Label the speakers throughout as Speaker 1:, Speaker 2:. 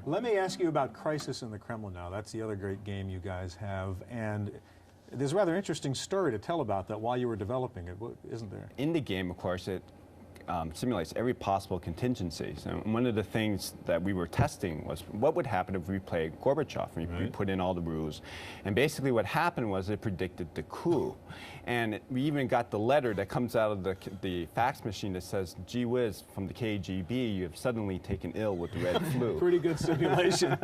Speaker 1: Let me ask you about Crisis in the Kremlin now. That's the other great game you guys have. And there's a rather interesting story to tell about that while you were developing it, isn't there?
Speaker 2: In the game, of course, it simulates every possible contingency. So one of the things that we were testing was what would happen if we played Gorbachev, and we put in all the rules. And basically what happened was it predicted the coup. And we even got the letter that comes out of the fax machine that says, gee whiz, from the KGB, you have suddenly taken ill with the red flu.
Speaker 1: Pretty good simulation.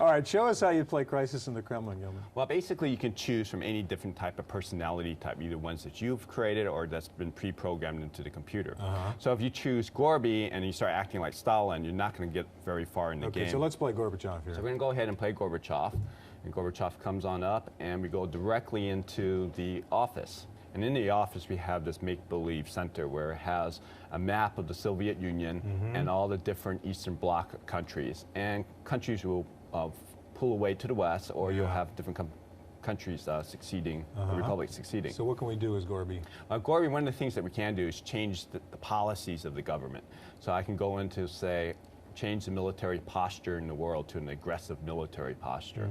Speaker 1: All right, show us how you play Crisis in the Kremlin, Gilman.
Speaker 2: Well, basically you can choose from any different type of personality type, either ones that you've created or that's been pre-programmed into the computer. So if you choose Gorby and you start acting like Stalin, you're not going to get very far in the game.
Speaker 1: Okay, so let's play Gorbachev here.
Speaker 2: So we're going to go ahead and play Gorbachev. And Gorbachev comes on up, and we go directly into the office. And in the office, we have this make-believe center where it has a map of the Soviet Union and all the different Eastern Bloc countries. And countries will pull away to the west, or you'll have different countries succeeding, the republic succeeding.
Speaker 1: So what can we do as Gorby?
Speaker 2: Gorby, one of the things that we can do is change the policies of the government. So I can go into, say, change the military posture in the world to an aggressive military posture.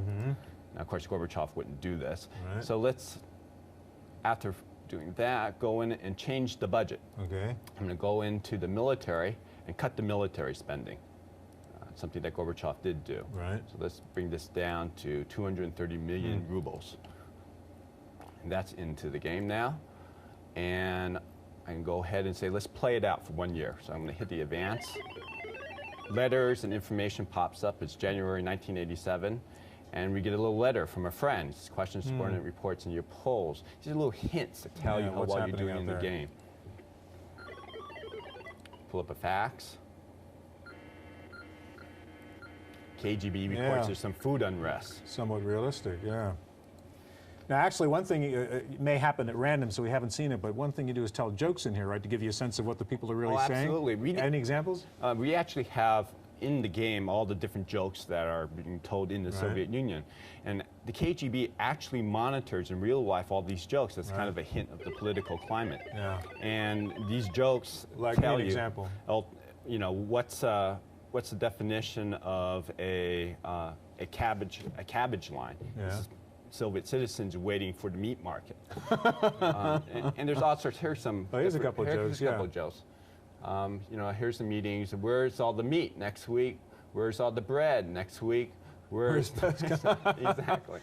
Speaker 2: Now, of course, Gorbachev wouldn't do this. So let's, after doing that, go in and change the budget. I'm going to go into the military and cut the military spending. Something that Gorbachev did do. So let's bring this down to 230 million rubles. And that's into the game now. And I can go ahead and say, let's play it out for 1 year. So I'm going to hit the advance. Letters and information pops up. It's January 1987. And we get a little letter from a friend. It's questions, subordinate reports, and your polls. These are little hints that tell you how well you're doing in the game. Pull up a fax. KGB reports there's some food unrest.
Speaker 1: Somewhat realistic, yeah. Now, actually, one thing may happen at random, so we haven't seen it, but one thing you do is tell jokes in here, right, to give you a sense of what the people are really saying?
Speaker 2: Absolutely.
Speaker 1: Any examples?
Speaker 2: We actually have in the game all the different jokes that are being told in the Soviet Union. And the KGB actually monitors in real life all these jokes. That's kind of a hint of the political climate. And these jokes tell you,
Speaker 1: example.
Speaker 2: You know, what's the definition of a cabbage line? Soviet citizens waiting for the meat market. And there's all sorts. Here's some.
Speaker 1: Here's a couple of jokes.
Speaker 2: Here's a couple of jokes. You know, here's the meetings. Where's all the meat next week? Where's all the bread next week? Where's exactly.